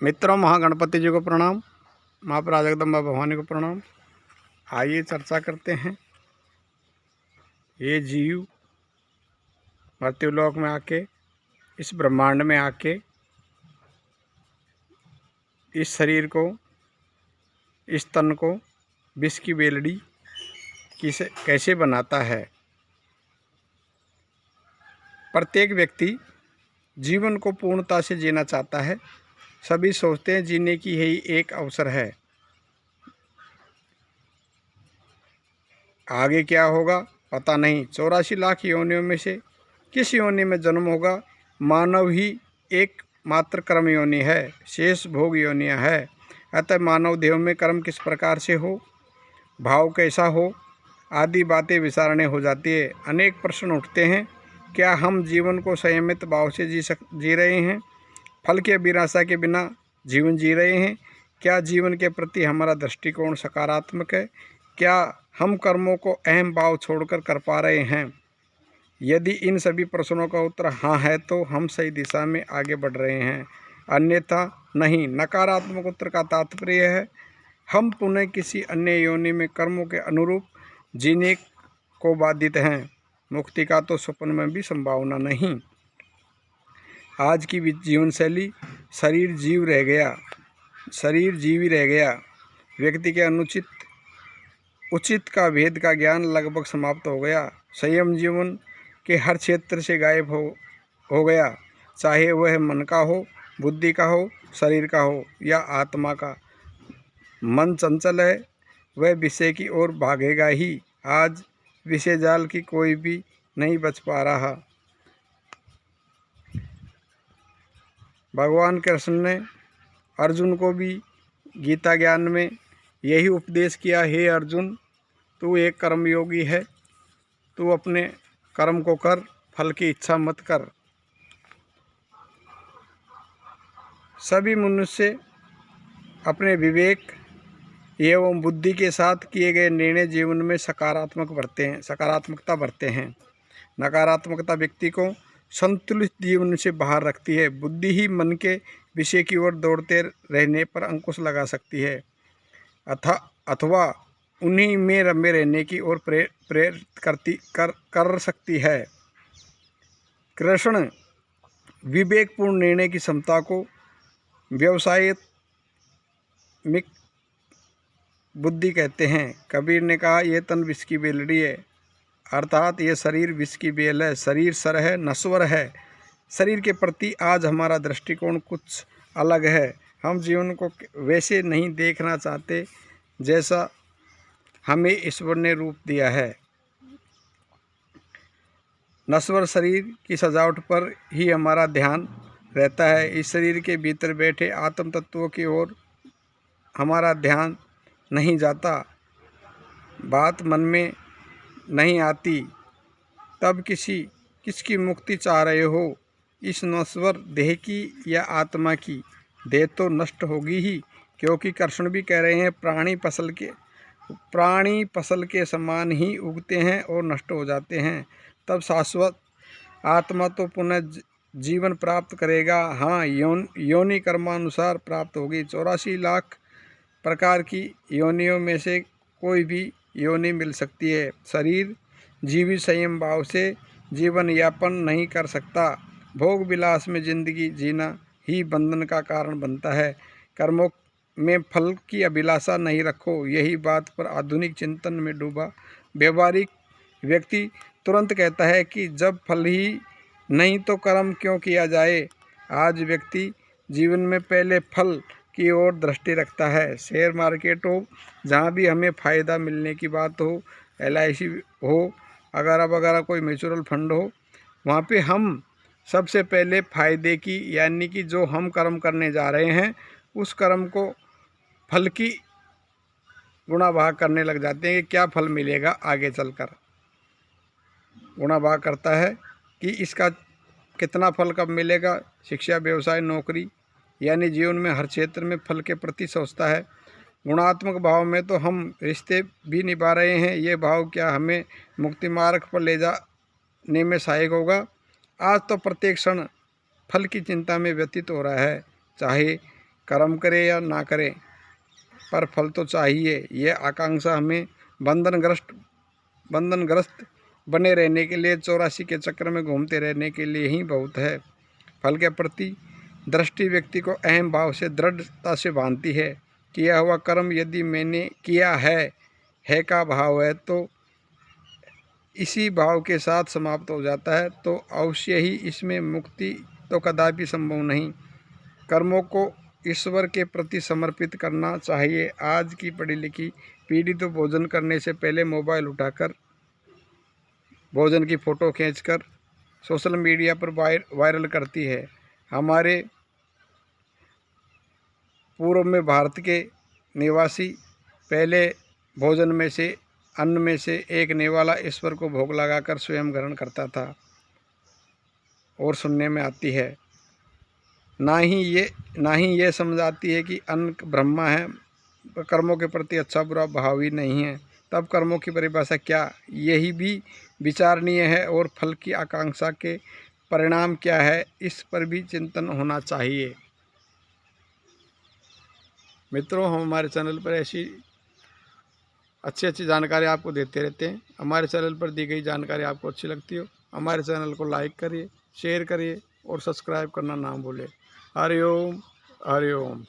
मित्रों, महागणपति जी को प्रणाम, माँ जगदम्बा भवानी को प्रणाम। आइए चर्चा करते हैं। ये जीव मृत्युलोक में आके, इस ब्रह्मांड में आके, इस शरीर को, इस तन को विष की बेलड़ी कैसे बनाता है। प्रत्येक व्यक्ति जीवन को पूर्णता से जीना चाहता है। सभी सोचते हैं जीने की यही एक अवसर है, आगे क्या होगा पता नहीं। 84 लाख योनियों में से किस योनि में जन्म होगा। मानव ही एकमात्र कर्म योनि है, शेष भोग योनियाँ है। अतः मानव देह में कर्म किस प्रकार से हो, भाव कैसा हो, आदि बातें विचारणे हो जाती है। अनेक प्रश्न उठते हैं। क्या हम जीवन को संयमित भाव से जी रहे हैं? फल की अभिलाषा के बिना जीवन जी रहे हैं? क्या जीवन के प्रति हमारा दृष्टिकोण सकारात्मक है? क्या हम कर्मों को अहम भाव छोड़कर कर पा रहे हैं? यदि इन सभी प्रश्नों का उत्तर हाँ है तो हम सही दिशा में आगे बढ़ रहे हैं, अन्यथा नहीं। नकारात्मक उत्तर का तात्पर्य है हम पुनः किसी अन्य योनि में कर्मों के अनुरूप जीने को बाधित हैं। मुक्ति का तो स्वप्न में भी संभावना नहीं। आज की जीवन शैली शरीर जीव ही रह गया। व्यक्ति के अनुचित उचित का भेद का ज्ञान लगभग समाप्त हो गया। संयम जीवन के हर क्षेत्र से गायब हो गया, चाहे वह मन का हो, बुद्धि का हो, शरीर का हो या आत्मा का। मन चंचल है, वह विषय की ओर भागेगा ही। आज विषय जाल की कोई भी नहीं बच पा रहा। भगवान कृष्ण ने अर्जुन को भी गीता ज्ञान में यही उपदेश किया, हे अर्जुन, तू एक कर्मयोगी है, तू अपने कर्म को कर, फल की इच्छा मत कर। सभी मनुष्य अपने विवेक एवं बुद्धि के साथ किए गए निर्णय जीवन में सकारात्मकता भरते हैं। नकारात्मकता व्यक्ति को संतुलित जीवन से बाहर रखती है। बुद्धि ही मन के विषय की ओर दौड़ते रहने पर अंकुश लगा सकती है अथवा उन्हीं में रमे रहने की ओर प्रेरित कर सकती है। कृष्ण विवेकपूर्ण निर्णय की क्षमता को व्यावसायिक बुद्धि कहते हैं। कबीर ने कहा, यह तन विष की बेलड़ी है, अर्थात यह शरीर विष की बेल है। शरीर सर है, नश्वर है। शरीर के प्रति आज हमारा दृष्टिकोण कुछ अलग है। हम जीवन को वैसे नहीं देखना चाहते जैसा हमें ईश्वर ने रूप दिया है। नश्वर शरीर की सजावट पर ही हमारा ध्यान रहता है। इस शरीर के भीतर बैठे आत्म तत्वों की ओर हमारा ध्यान नहीं जाता, बात मन में नहीं आती। तब किसकी मुक्ति चाह रहे हो, इस नश्वर देह की या आत्मा की? देह तो नष्ट होगी ही, क्योंकि कृष्ण भी कह रहे हैं प्राणी फसल के समान ही उगते हैं और नष्ट हो जाते हैं। तब शाश्वत आत्मा तो पुनः जीवन प्राप्त करेगा। हाँ, योनि कर्मानुसार प्राप्त होगी। 84 लाख प्रकार की योनियों में से कोई भी योनि मिल सकती है। शरीर जीवी संयम भाव से जीवन यापन नहीं कर सकता। भोग विलास में जिंदगी जीना ही बंधन का कारण बनता है। कर्मों में फल की अभिलाषा नहीं रखो। यही बात पर आधुनिक चिंतन में डूबा व्यवहारिक व्यक्ति तुरंत कहता है कि जब फल ही नहीं तो कर्म क्यों किया जाए। आज व्यक्ति जीवन में पहले फल की ओर दृष्टि रखता है। शेयर मार्केट हो, जहाँ भी हमें फ़ायदा मिलने की बात हो, LIC हो, अगर कोई म्यूचुअल फंड हो, वहाँ पे हम सबसे पहले फ़ायदे की, यानी कि जो हम कर्म करने जा रहे हैं उस कर्म को फल की गुणा भाग करने लग जाते हैं कि क्या फल मिलेगा आगे चलकर। गुणा भाग करता है कि इसका कितना फल कब मिलेगा। शिक्षा, व्यवसाय, नौकरी, यानी जीवन में हर क्षेत्र में फल के प्रति सोचता है। गुणात्मक भाव में तो हम रिश्ते भी निभा रहे हैं। ये भाव क्या हमें मुक्ति मार्ग पर ले जाने में सहायक होगा? आज तो प्रत्येक क्षण फल की चिंता में व्यतीत हो रहा है। चाहे कर्म करे या ना करे, पर फल तो चाहिए। यह आकांक्षा हमें बंधनग्रस्त बने रहने के लिए, 84 के चक्र में घूमते रहने के लिए ही बहुत है। फल के प्रति दृष्टि व्यक्ति को अहम भाव से दृढ़ता से बांधती है। किया हुआ कर्म यदि मैंने किया है का भाव है तो इसी भाव के साथ समाप्त हो जाता है, तो अवश्य ही इसमें मुक्ति तो कदापि संभव नहीं। कर्मों को ईश्वर के प्रति समर्पित करना चाहिए। आज की पढ़ी लिखी पीढ़ी तो भोजन करने से पहले मोबाइल उठाकर भोजन की फ़ोटो खींचकर सोशल मीडिया पर वायरल करती है। हमारे पूर्व में भारत के निवासी पहले भोजन में से अन्न में से एक निवाला ईश्वर को भोग लगाकर स्वयं ग्रहण करता था। और सुनने में आती है, ना ही ये समझाती है कि अन्न ब्रह्मा है, कर्मों के प्रति अच्छा बुरा भाव ही नहीं है। तब कर्मों की परिभाषा क्या, यही भी विचारणीय है। और फल की आकांक्षा के परिणाम क्या है, इस पर भी चिंतन होना चाहिए। मित्रों, हम हमारे चैनल पर ऐसी अच्छी जानकारी आपको देते रहते हैं। हमारे चैनल पर दी गई जानकारी आपको अच्छी लगती हो, हमारे चैनल को लाइक करिए, शेयर करिए और सब्सक्राइब करना ना भूलें। हरि ओम, हरि ओम।